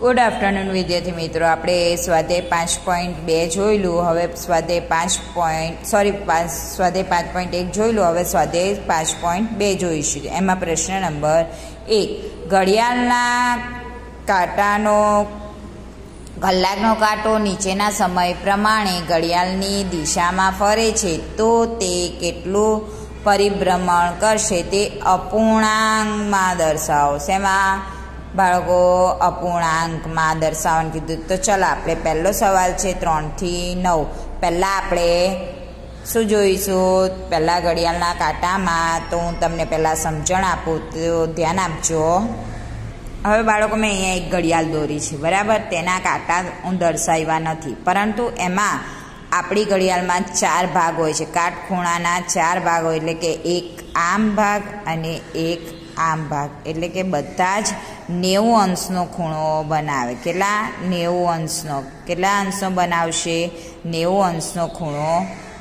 Good afternoon विद्यार्थी मित्रों, આપણે સ્વાધ્યાય 5.2 જોઈલું. હવે સ્વાધ્યાય 5.1 જોઈલું. હવે સ્વાધ્યાય 5.2 જોઈશું. એમાં પ્રશ્ન નંબર 1, ઘડિયાળના કાંટાનો કલાકનો કાંટો નીચેના સમય પ્રમાણે ઘડિયાળની દિશામાં ફરે છે તો તે કેટલું પરિભ્રમણ કરશે તે અપૂર્ણાંકમાં દર્શાવો. શેમાં બાળકો? અપૂર્ણાંકમાં દર્શાવવાનું કીધું. તો ચલો આપણે પહેલો સવાલ છે 3 થી 9. પહેલાં આપણે શું જોઈશું? પહેલાં ઘડિયાળના કાંટામાં. તો હું તમને પહેલાં સમજણ આપું, તો ધ્યાન આપજો. હવે બાળકો, મેં અહીંયા એક ઘડિયાળ દોરી છે, બરાબર. તેના કાંટા હું દર્શાવ્યા નથી, પરંતુ એમાં આપણી ઘડિયાળમાં 4 ભાગ હોય છે. કાટખૂણાના 4 ભાગ હોય, એટલે કે એક આમ ભાગ અને એક આમ ભાગ, એટલે કે બધા જ 90 અંશનો ખૂણો બનાવે. કેટલા? 90 અંશનો. કેટલા અંશનો બનાવશે? 90 અંશનો ખૂણો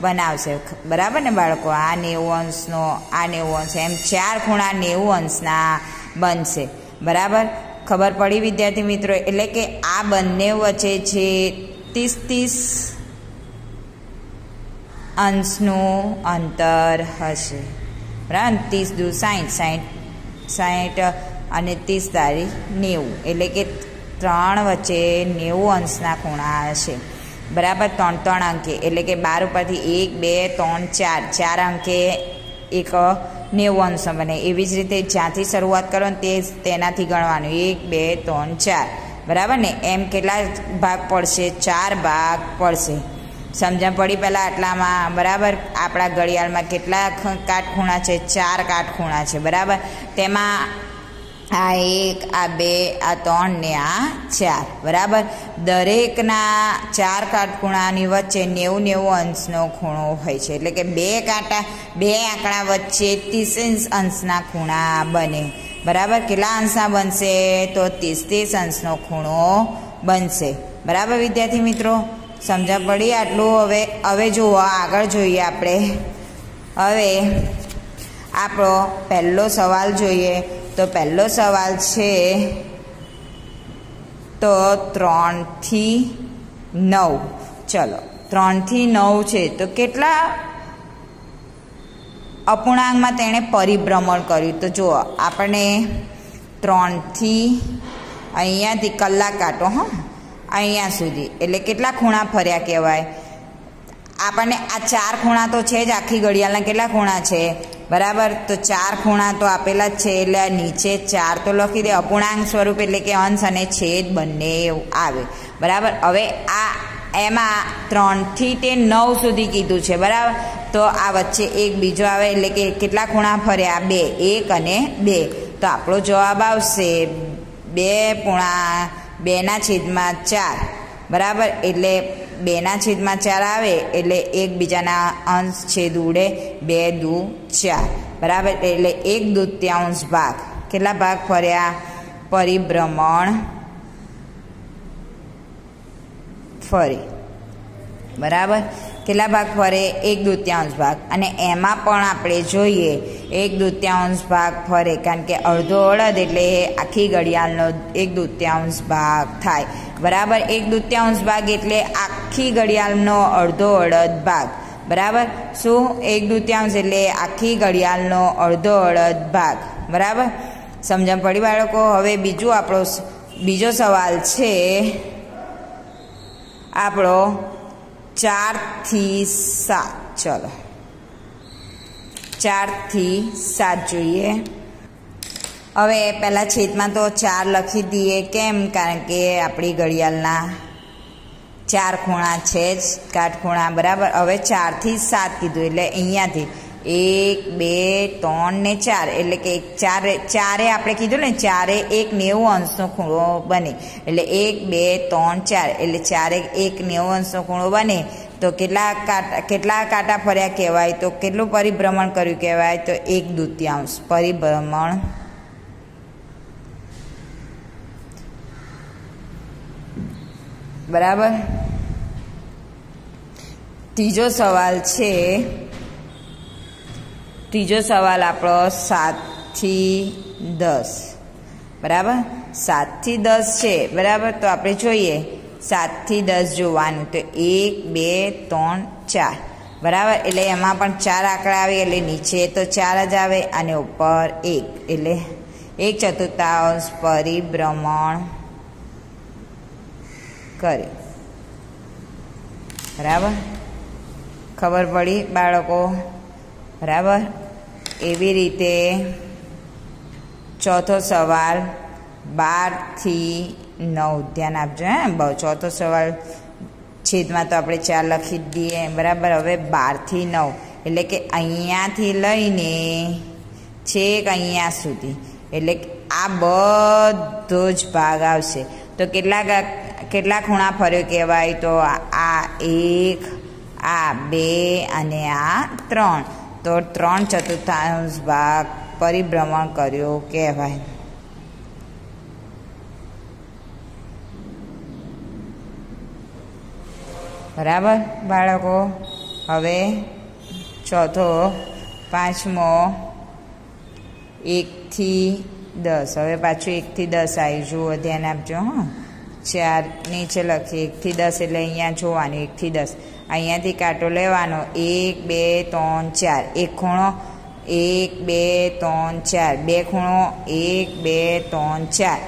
બનાવશે, બરાબર ને બાળકો? આ 90 અંશનો, આ 90 અંશ, એમ 4 ખૂણા 90 અંશના બનશે, બરાબર. ખબર પડી વિદ્યાર્થી મિત્રો? એટલે કે આ બંને વચ્ચે છે 30 અંશનું અંતર હશે, બરાબર. 30 દૂ 60 અને 30 તારી 90, એટલે કે 3 વચ્ચે 90 અંશના ખૂણા હશે, બરાબર. 3 અંકે, એટલે કે 12 ઉપરથી 1 2 3 4 અંકે એક 90 અંશ બને. એવી જ રીતે જ્યાંથી શરૂઆત કરો ને તેનાથી ગણવાનું. 1 2 3 4, બરાબર ને? એમ કેટલા ભાગ પડશે? 4 ભાગ પડશે. સમજણ પડી પહેલાં આટલામાં, બરાબર. આપણા ઘડિયાળમાં કેટલા કાટખૂણા છે? 4 કાટખૂણા છે, બરાબર. તેમાં આ 1, આ 2, આ 3 ને આ 4, બરાબર. દરેકના 4 કાટખૂણાની વચ્ચે 90 અંશનો ખૂણો હોય છે, એટલે કે બે આંકડા વચ્ચે 30 અંશના ખૂણા બને, બરાબર. કેટલા અંશના બનશે? તો 30 અંશનો ખૂણો બનશે, બરાબર વિદ્યાર્થી મિત્રો? સમજણ પડી આટલું? હવે જુઓ, આગળ જોઈએ આપણે. હવે આપણો પહેલો સવાલ જોઈએ. તો પહેલો સવાલ છે તો 3 થી 9. ચલો, 3 થી 9 છે તો કેટલા અપૂર્ણાંકમાં તેણે પરિભ્રમણ કર્યું? તો જુઓ, આપણે 3 થી અહીંયાથી કલાક કાંટો, અહીંયા સુધી, એટલે કેટલા ખૂણા ફર્યા કહેવાય? આપણને આ 4 ખૂણા તો છે જ આખી ઘડિયાળના. કેટલા ખૂણા છે? બરાબર. તો 4 ખૂણા તો આપેલા જ છે, એટલે નીચે 4 તો લખી દે અપૂર્ણાંક સ્વરૂપ, એટલે કે અંશ અને છેદ બંને આવે, બરાબર. હવે એમાં 3 થી તે 9 સુધી કીધું છે, બરાબર. તો આ વચ્ચે એક બીજો આવે, એટલે કે કેટલા ખૂણા ફર્યા? 2, 1 અને 2. તો આપણો જવાબ આવશે 2/2/4, બરાબર. એટલે 2/4 આવે, એટલે એકબીજાના અંશ છેદ ઉડે, 2 દૂ 4, બરાબર. એટલે 1/2 ભાગ. કેટલા ભાગ ફર્યા? પરિભ્રમણ ફરી, બરાબર. કેટલા ભાગ ફરે? 1/2 ભાગ. અને એમાં પણ આપણે જોઈએ 1/2 ભાગ ફરે, કારણ કે અડધો અડધ એટલે આખી ઘડિયાળનો 1/2 ભાગ થાય, બરાબર. 1/2 ભાગ એટલે આખી ઘડિયાળનો અડધો અડધ ભાગ, બરાબર. શું? 1/2 એટલે આખી ઘડિયાળનો અડધો અડધ ભાગ, બરાબર. સમજણ પડી બાળકો? હવે બીજો સવાલ છે આપણો 4 થી 7. ચલો, 4 થી 7 જોઈએ. હવે પહેલાં છેદમાં તો 4 લખી દઈએ. કેમ? કારણ કે આપણી ઘડિયાળના 4 ખૂણા છે જ, કાટખૂણા, બરાબર. હવે 4 થી 7 કીધું, એટલે અહીંયાથી 1 2 3 ને 4, એટલે કે 4 આપણે કીધું ને, 4 એક 90 અંશનો ખૂણો બને, એટલે 1 2 3 4, એટલે 4 એક 90 અંશનો ખૂણો બને. તો કેટલા કાંટા ફર્યા કહેવાય? તો કેટલું પરિભ્રમણ કર્યું કહેવાય? તો 1/2 પરિભ્રમણ, બરાબર. ત્રીજો સવાલ આપણો 7 થી 10. બરાબર. 7 થી 10 છે, બરાબર. તો આપણે જોઈએ 7 થી 10 જોવાનું. તો 1 2 3 4, બરાબર. એટલે એમાં પણ 4 આંકડા આવે એટલે નીચે તો 4 જ આવે અને ઉપર 1, એટલે 1/4 પરિભ્રમણ કરે. બરાબર. ખબર પડી બાળકો? બરાબર. એવી રીતે ચોથો સવાલ 12 થી 9 ધ્યાન આપજો. ચોથો સવાલ છેદમાં તો આપણે 4 લખી જ દઈએ, બરાબર. હવે 12 થી 9 એટલે કે અહીંયાથી લઈને છેક અહીંયા સુધી, એટલે આ બધો જ ભાગ આવશે. તો કેટલા ખૂણા ફર્યો કહેવાય? તો આ 1, આ 2 અને આ 3. તો 3/4 ભાગ પરિભ્રમણ કર્યો કહેવાય. બરાબર બાળકો. હવે ચોથો પાંચમો 1 થી 10. હવે પાછું 1 થી 10 આવી. જુઓ, ધ્યાન આપજો. 4 નીચે લખીએ. 1 થી 10 એટલે અહીંયા જોવાનું. 1 થી 10 અહીંયાથી કાંટો લેવાનો. 1 2 3 4, એક ખૂણો 1 2 3 4, બે ખૂણો 1 2 3 4,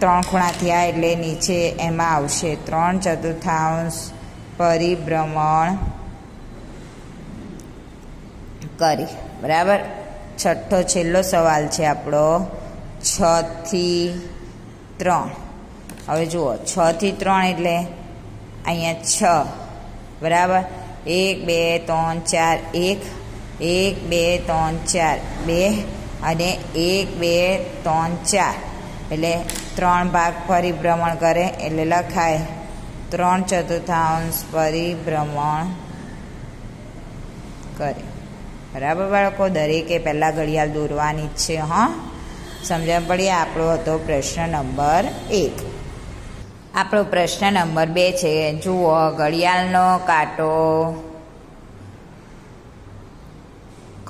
3 ખૂણા થયા એટલે નીચે એમાં આવશે 3/4 પરિભ્રમણ કરી. બરાબર. છઠ્ઠો છેલ્લો સવાલ છે આપણો 6 થી 3. હવે જુઓ 6 થી 3 એટલે અહીંયા 6, બરાબર. 1 2 3 4, 1 1 2 3 4 2 અને 1 2 3 4, એટલે 3 ભાગ પરિભ્રમણ કરે એટલે લખાય 3/4 પરિભ્રમણ કરે. બરાબર બાળકો. દરેકે પહેલાં ઘડિયાળ દોરવાની જ છે. હા, સમજણ પડી? આપણો હતો પ્રશ્ન નંબર 1. આપણો પ્રશ્ન નંબર 2 છે. જુઓ, ઘડિયાળનો કાંટો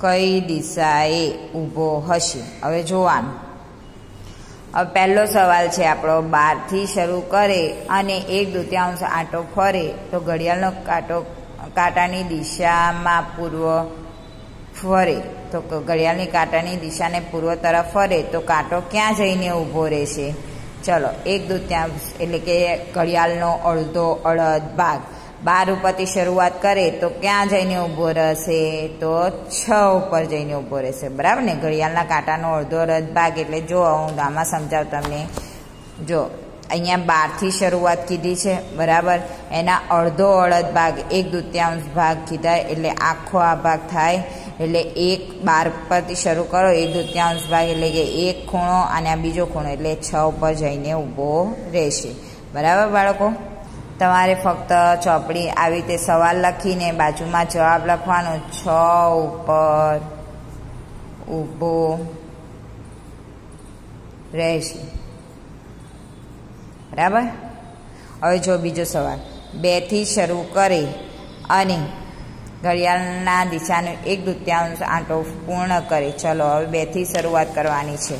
કઈ દિશાએ ઊભો હશે? હવે જોવાનું. હવે પહેલો સવાલ છે આપણો 12 થી શરૂ કરે અને 1/2 આંટો ફરે તો ઘડિયાળનો કાંટો કાંટાની દિશામાં પૂર્વ ફરે. તો ઘડિયાળની કાંટાની દિશાને પૂર્વ તરફ ફરે તો કાંટો ક્યાં જઈને ઊભો રહેશે? ચલો, 1/2 એટલે કે ઘડિયાળનો અડધો ભાગ 12 ઉપરથી શરૂઆત કરે તો ક્યાં જઈને ઊભો રહેશે? તો 6 ઉપર જઈને ઊભો રહેશે. બરાબર ને? ઘડિયાળના કાંટાનો અડધો ભાગ એટલે જો હું આમાં સમજાવું તમને. જો અહીંયા 12 થી શરૂઆત કીધી છે, બરાબર. એના અડધો ભાગ 1/2 ભાગ કીધા એટલે આખો આ ભાગ થાય. એટલે 12 પરથી શરૂ કરો 1/2 ભાગ એટલે કે એક ખૂણો અને આ બીજો ખૂણો એટલે 6 ઉપર જઈને ઊભો રહેશે. બરાબર બાળકો. તમારે ફક્ત ચોપડી આવી રીતે સવાલ લખીને બાજુમાં જવાબ લખવાનો. 6 ઉપર ઊભો રહેશે. બરાબર. હવે જો બીજો સવાલ 2 થી શરૂ કરે અને ઘડિયાળના દિશાનો 1/2 આંટો પૂર્ણ કરે. ચલો, હવે 2 થી શરૂઆત કરવાની છે.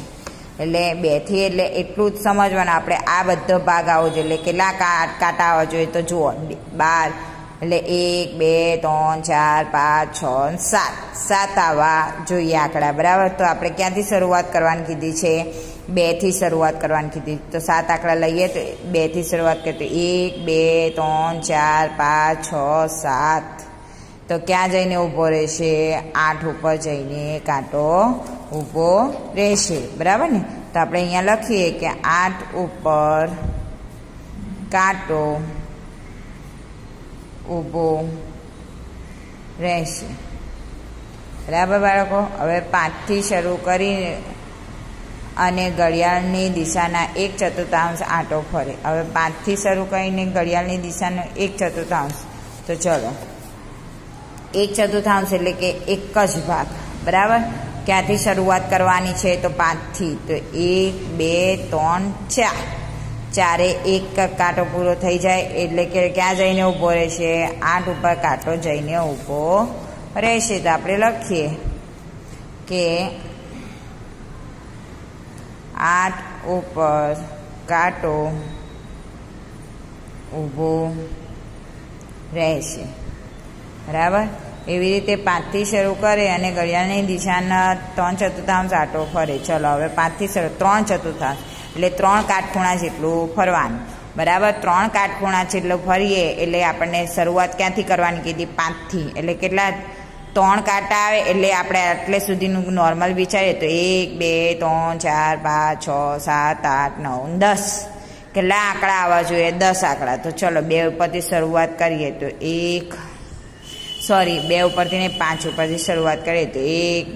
એટલે 2 થી એટલે એટલું જ સમજવાનું આપણે. આ બધો ભાગ આવવો જોઈએ. એટલે કેટલા કાંટા આવવા જોઈએ? તો જુઓ 12 એટલે 1 2 3 4 5 6 7 આવવા જોઈએ આંકડા. બરાબર. તો આપણે ક્યાંથી શરૂઆત કરવાની કીધી છે? 2 થી શરૂઆત કરવાની કીધી. તો 7 આંકડા લઈએ તો 2 થી શરૂઆત કરીએ તો 1 2 3 4 5 6 7. તો ક્યાં જઈને ઊભો રહેશે? 8 ઉપર જઈને કાંટો ઊભો રહેશે. બરાબર ને? તો આપણે અહીંયા લખીએ કે 8 ઉપર કાંટો ઊભો રહેશે. બરાબર બાળકો. હવે 5 થી શરૂ કરી અને ઘડિયાળની દિશાના 1/4 આંટો ફરે. હવે 5 થી શરૂ કરીને ઘડિયાળની દિશાનો 1/4. તો ચલો, 1/4 એટલે કે એક જ ભાગ. બરાબર. ક્યાંથી શરૂઆત કરવાની છે? તો 5 થી. તો 1 2 3 4, ચારે એક કાંટો પૂરો થઈ જાય એટલે કે ક્યાં જઈને ઊભો રહેશે? 8 ઉપર કાંટો જઈને ઊભો રહેશે. તો આપણે લખીએ કે 8 ઉપર કાંટો ઊભો રહેશે, બરાબર. એવી રીતે 5થી શરૂ કરે અને ઘડિયાળની દિશાના 3/4 આંટો ફરે. ચલો હવે 5થી શરૂ 3/4 એટલે 3 કાટખૂણા જેટલું ફરવાનું, બરાબર. 3 કાટખૂણા જેટલું ફરીએ એટલે આપણને શરૂઆત ક્યાંથી કરવાની કીધી? 5થી. એટલે કેટલા? 3 કાંટા આવે એટલે આપણે આટલે સુધીનું નોર્મલ વિચારીએ તો 1 2 3 4 5 6 7 8 9 10. કેટલા આંકડા આવવા જોઈએ? 10 આંકડા. તો ચલો 2 ઉપરથી શરૂઆત કરીએ તો 2 ઉપરથી ને 5 ઉપરથી શરૂઆત કરીએ તો 1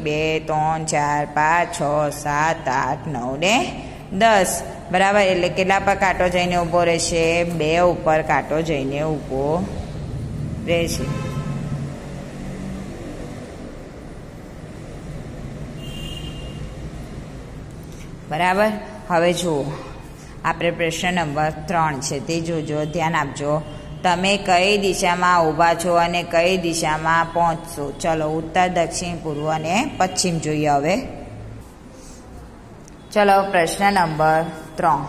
2 3 4 5 6 7 8 9 ને 10, બરાબર. એટલે કેટલા પર કાંટો જઈને ઊભો રહેશે? 2 ઉપર કાંટો જઈને ઊભો રહેશે, બરાબર. હવે જુઓ, આપણે પ્રશ્ન નંબર 3 છે તે જોજો, ધ્યાન આપજો. તમે કઈ દિશામાં ઊભા છો અને કઈ દિશામાં પહોંચશો? ચલો ઉત્તર, દક્ષિણ, પૂર્વ અને પશ્ચિમ જોઈએ. હવે ચલો પ્રશ્ન નંબર 3.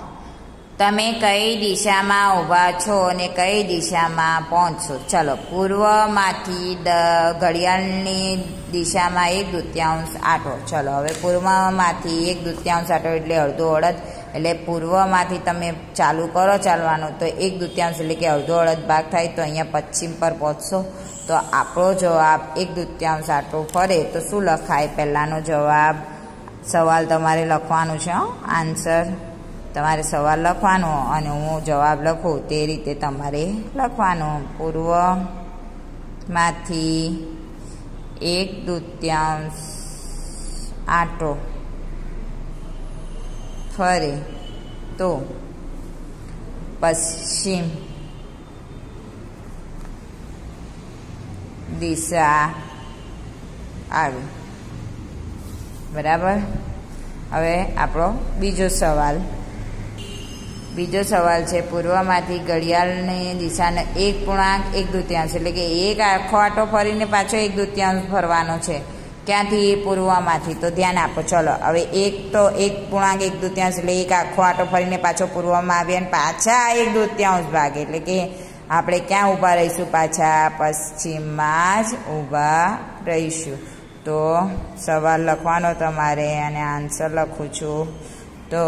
તમે કઈ દિશામાં ઊભા છો અને કઈ દિશામાં પહોંચશો? ચલો પૂર્વમાંથી ઘડિયાળની દિશામાં 1/2 આંટો. ચલો હવે પૂર્વમાંથી 1/2 આંટો એટલે અડધો અડધ. એટલે પૂર્વમાંથી તમે ચાલુ કરો ચાલવાનું તો 1/2 એટલે કે અડધો અડધ ભાગ થાય તો અહીંયા પશ્ચિમ પર પહોંચશો. તો આપણો જવાબ 1/2 આંટો ફરે તો શું લખાય? પહેલાંનો જવાબ. સવાલ તમારે લખવાનું છે, આન્સર તમારે સવાલ લખવાનો અને હું જવાબ લખું તે રીતે તમારે લખવાનું. પૂર્વમાંથી 1/2 આંટો ફરે તો પશ્ચિમ દિશા આવી, બરાબર. હવે આપણો બીજો સવાલ છે પૂર્વમાંથી ઘડિયાળની દિશાને 1.1/2 એટલે કે 1 આખો આંટો ફરીને પાછો 1/2 ફરવાનો છે. ક્યાંથી? પૂર્વમાંથી. તો ધ્યાન આપો. ચલો હવે 1.1/2 એટલે 1 આખો આંટો ફરીને પાછો પૂર્વમાં આવીએ અને પાછા 1/2 ભાગ એટલે કે આપણે ક્યાં ઊભા રહીશું? પાછા પશ્ચિમમાં જ ઊભા રહીશું. તો સવાલ લખવાનો તમારે અને આન્સર લખું છું. તો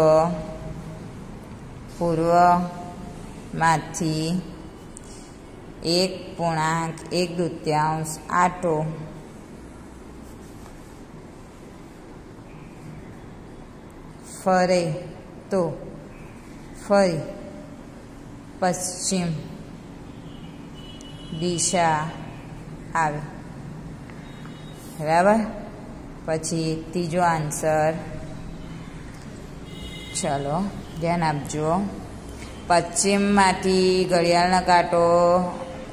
પૂર્વમાંથી 1.1/2 આંટો ફરે તો ફરી પશ્ચિમ દિશા આવે, બરાબર. પછી ત્રીજો આન્સર, ચલો ધ્યાન આપજો. પશ્ચિમમાંથી ઘડિયાળનો કાંટો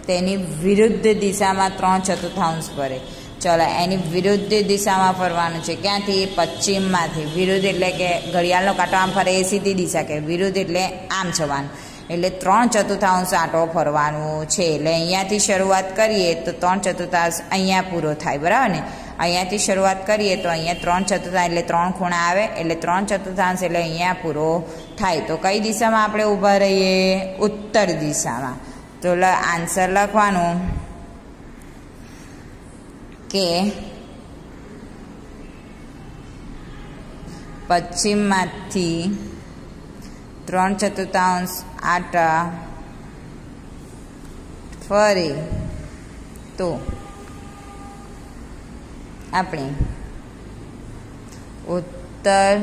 તેની વિરુદ્ધ દિશામાં 3/4 ફરે. ચલો એની વિરુદ્ધ દિશામાં ફરવાનું છે. ક્યાંથી? પશ્ચિમમાંથી. વિરુદ્ધ એટલે કે ઘડિયાળનો કાંટો આમ ફરે એ સીધી દિશા કે વિરુદ્ધ એટલે આમ જવાનું. એટલે 3/4 આંટો ફરવાનું છે. એટલે અહીંયાથી શરૂઆત કરીએ તો 3/4 અહીંયા પૂરો થાય, બરાબર ને. અહીંયાથી શરૂઆત કરીએ તો અહીંયા 3/4 એટલે 3 ખૂણા આવે એટલે 3/4 એટલે અહીંયા પૂરો થાય. તો કઈ દિશામાં આપણે ઊભા રહીએ? ઉત્તર દિશામાં. તો આન્સર લખવાનું કે પશ્ચિમમાંથી 3/4 આંટા ફરે તો આપણે ઉત્તર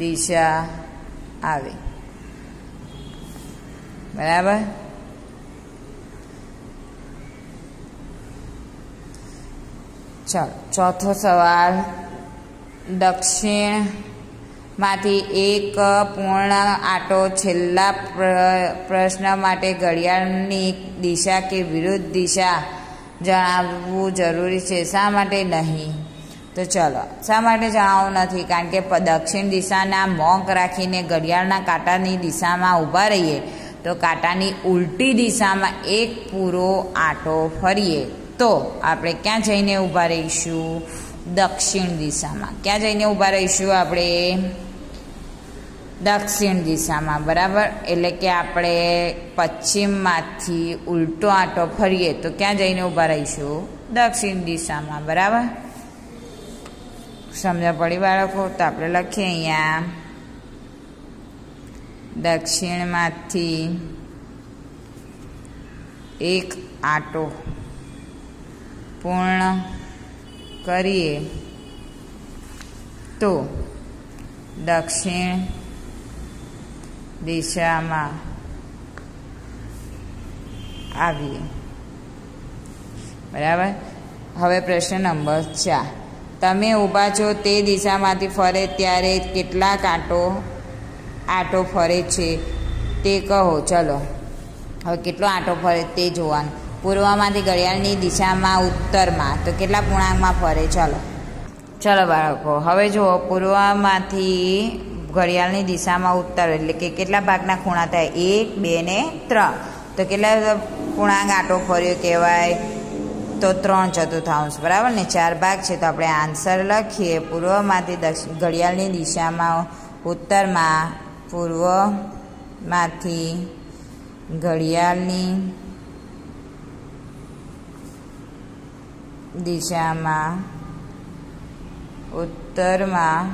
દિશા આવે, બરાબર. ચાલો ચોથો સવાલ. દક્ષિણમાંથી 1 પૂર્ણ આંટો છેલ્લા પ્રશ્ન માટે ઘડિયાળની દિશા કે વિરુદ્ધ દિશા જણાવવું જરૂરી છે. શા માટે નહીં? તો ચલો શા માટે જણાવવું નથી? કારણ કે દક્ષિણ દિશાના મોંક રાખીને ઘડિયાળના કાંટાની દિશામાં ઊભા રહીએ તો કાંટાની ઉલટી દિશામાં 1 પૂરો આંટો ફરીએ તો આપણે ક્યાં જઈને ઊભા રહીશું? દક્ષિણ દિશામાં. ક્યાં જઈને ઊભા રહીશું આપણે? દક્ષિણ દિશામાં, બરાબર. એટલે કે આપણે પશ્ચિમમાંથી ઉલટો આંટો ફરીએ તો ક્યાં જઈને ઊભા રહીશું? દક્ષિણ દિશામાં, બરાબર. સમજ પડી બાળકો? તો આપણે લખીએ અહીંયા દક્ષિણમાંથી એક આંટો પૂર્ણ કરીએ તો દક્ષિણ દિશામાં આવીએ, બરાબર. હવે પ્રશ્ન નંબર 4. તમે ઊભા છો તે દિશામાંથી ફરે ત્યારે કેટલાક આંટો ફરે છે તે કહો. ચલો હવે કેટલો આંટો ફરે તે જોવાનું. પૂર્વમાંથી ઘડિયાળની દિશામાં ઉત્તરમાં તો કેટલા પૂર્ણાંકમાં ફરે? ચલો બાળકો, હવે જુઓ, પૂર્વમાંથી ઘડિયાળની દિશામાં ઉત્તર એટલે કે કેટલા ભાગના ખૂણા થાય? 1, 2 ને 3. તો કેટલા પૂર્ણાંક આંટો ફર્યો કહેવાય? તો 3/4, બરાબર ને. 4 ભાગ છે તો આપણે આન્સર લખીએ. પૂર્વમાંથી ઘડિયાળની દિશામાં ઉત્તરમાં, પૂર્વમાંથી ઘડિયાળની દિશામાં ઉત્તરમાં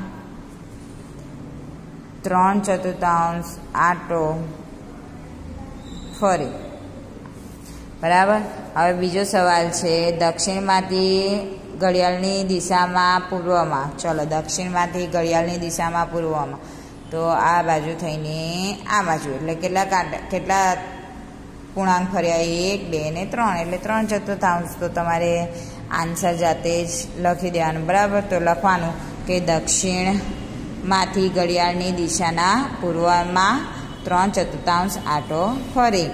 3/4 આંટો ફરે, બરાબર. હવે બીજો સવાલ છે, દક્ષિણમાંથી ઘડિયાળની દિશામાં પૂર્વમાં. ચલો, દક્ષિણમાંથી ઘડિયાળની દિશામાં પૂર્વમાં તો આ બાજુ થઈને આ બાજુ એટલે કેટલા પૂર્ણાંક ફર્યા? 1, 2 ને 3 એટલે 3/4. તો તમારે આન્સર જાતે જ લખી દેવાનું, બરાબર. તો લખવાનું કે દક્ષિણમાંથી ઘડિયાળની દિશાના પૂર્વમાં 3/4 આંટો ફરે.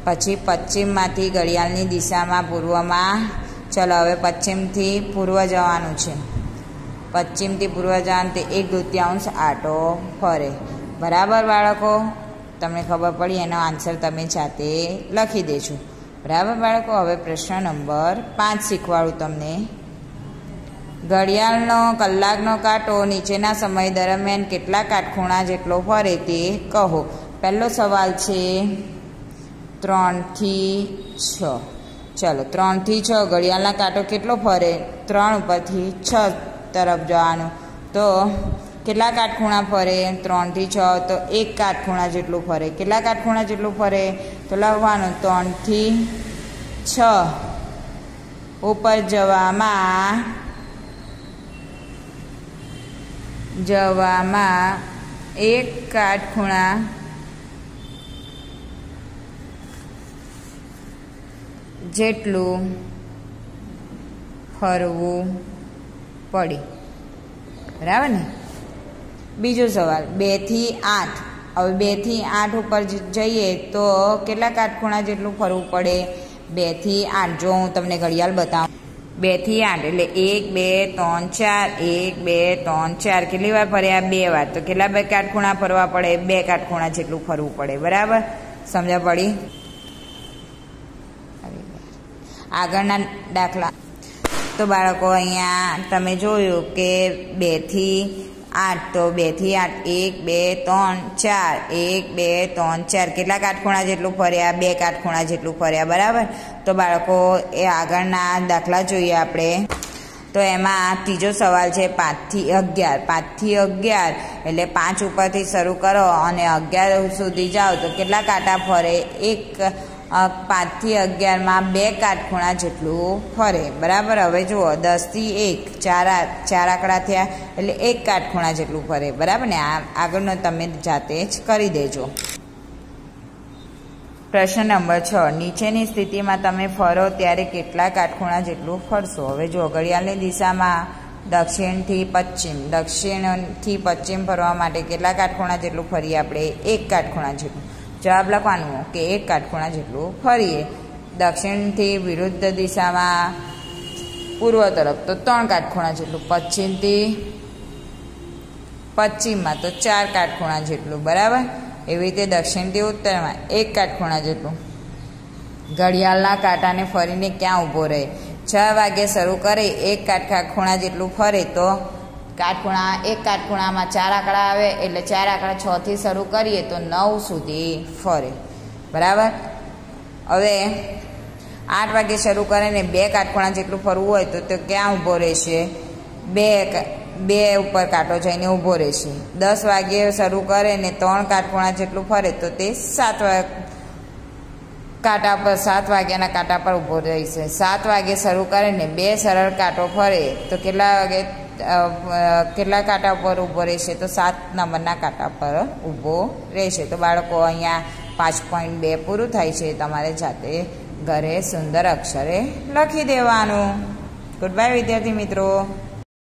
પછી પશ્ચિમમાંથી ઘડિયાળની દિશામાં પૂર્વમાં. ચલો હવે પશ્ચિમથી પૂર્વ જવાનું છે. પશ્ચિમથી પૂર્વ જવાનું તે 1/2 આંટો ફરે, બરાબર બાળકો. તમને ખબર પડી, એનો આન્સર તમે જાતે લખી દેજો, બરાબર બાળકો. હવે પ્રશ્ન નંબર 5 શીખવાડું તમને. ઘડિયાળનો કલાકનો કાંટો નીચેના સમય દરમિયાન કેટલા કાટખૂણા જેટલો ફરે તે કહો. પહેલો સવાલ છે 3 થી 6. ચલો 3 થી 6 ઘડિયાળના કાંટો કેટલો ફરે? 3 ઉપરથી 6 તરફ જવાનું તો કેટલા કાટખૂણા ફરે? 3 થી 6 તો 1 કાટખૂણા જેટલું ફરે. કેટલા કાટખૂણા જેટલું ફરે? તો લખવાનું 3 થી 6 ઉપર જવામાં 1 કાટખૂણા જેટલું ફરવું પડે, બરાબર ને. બીજો સવાલ 2 થી 8. હવે 2 થી 8 ઉપર જઈએ તો કેટલા કાટખૂણા જેટલું ફરવું પડે? 2 થી 8. જો હું તમને ઘડિયાળ બતાવું, 2 થી 8 એટલે 1, 2, 3, 4, 1, 2, 3, 4. કેટલી વાર ફર્યા? 2 વાર. તો કેટલા 2 કાટખૂણા ફરવા પડે? 2 કાટખૂણા જેટલું ફરવું પડે, બરાબર. સમજ્યા પડી? આગળના દાખલા તો બાળકો અહીંયા તમે જોયું કે 2 થી 8. તો 2 થી 8 1, 2, 3, 4. 1, 2, 3, 4. કેટલા કાટખૂણા જેટલું ફર્યા? 2 કાટખૂણા જેટલું ફર્યા, બરાબર. તો બાળકો એ આગળના દાખલા જોઈએ આપણે. તો એમાં ત્રીજો સવાલ છે 5 થી 11. 5 થી 11 એટલે 5 ઉપરથી શરૂ કરો અને 11 સુધી જાઓ તો કેટલા કાંટા ફરે? 5 થી 11માં 2 કાટખૂણા જેટલું ફરે, બરાબર. હવે જુઓ 10 થી 1 4 આંકડા થયા એટલે 1 કાટખૂણા જેટલું ફરે, બરાબર ને. આગળનો તમે જાતે જ કરી દેજો. પ્રશ્ન નંબર 6. નીચેની સ્થિતિમાં તમે ફરો ત્યારે કેટલા કાટખૂણા જેટલું ફરશો? હવે જુઓ, ઘડિયાળની દિશામાં દક્ષિણથી પશ્ચિમ ફરવા માટે કેટલા કાટખૂણા જેટલું ફરીએ આપણે? 1 કાટખૂણા જેટલું. જવાબ લખવાનું કે 1 કાટખૂણા જેટલું ફરીએ. દક્ષિણથી વિરુદ્ધ દિશામાં પૂર્વ તરફ તો 3 કાટખૂણા જેટલું. પશ્ચિમથી પશ્ચિમમાં તો 4 કાટખૂણા જેટલું, બરાબર. એવી રીતે દક્ષિણથી ઉત્તરમાં 1 કાટખૂણા જેટલું. ઘડિયાળના કાંટાને ફરીને ક્યાં ઊભો રહે? 6 વાગે શરૂ કરે 1 કાટખૂણા જેટલું ફરે તો કાટખૂણા એક કાટખૂણામાં 4 આંકડા આવે એટલે 4 આંકડા 6 થી શરૂ કરીએ તો 9 સુધી ફરે, બરાબર. હવે 8 વાગે શરૂ કરે ને 2 કાટખૂણા જેટલું ફરવું હોય તો તે ક્યાં ઊભો રહેશે? 2 ઉપર કાંટો જઈને ઊભો રહેશે. 10 વાગે શરૂ કરે ને 3 કાટખૂણા જેટલું ફરે તો તે 7 કાંટા પર 7 વાગ્યાના કાંટા પર ઊભો રહેશે. 7 વાગે શરૂ કરે ને 2 સરળ કાંટો ફરે તો કેટલા કાંટા પર ઊભો રહેશે? તો 7 નંબરના કાંટા પર ઊભો રહેશે. તો બાળકો અહીંયા 5.2 પૂરું થાય છે. તમારે જાતે ઘરે સુંદર અક્ષરે લખી દેવાનું. ગુડ બાય વિદ્યાર્થી મિત્રો.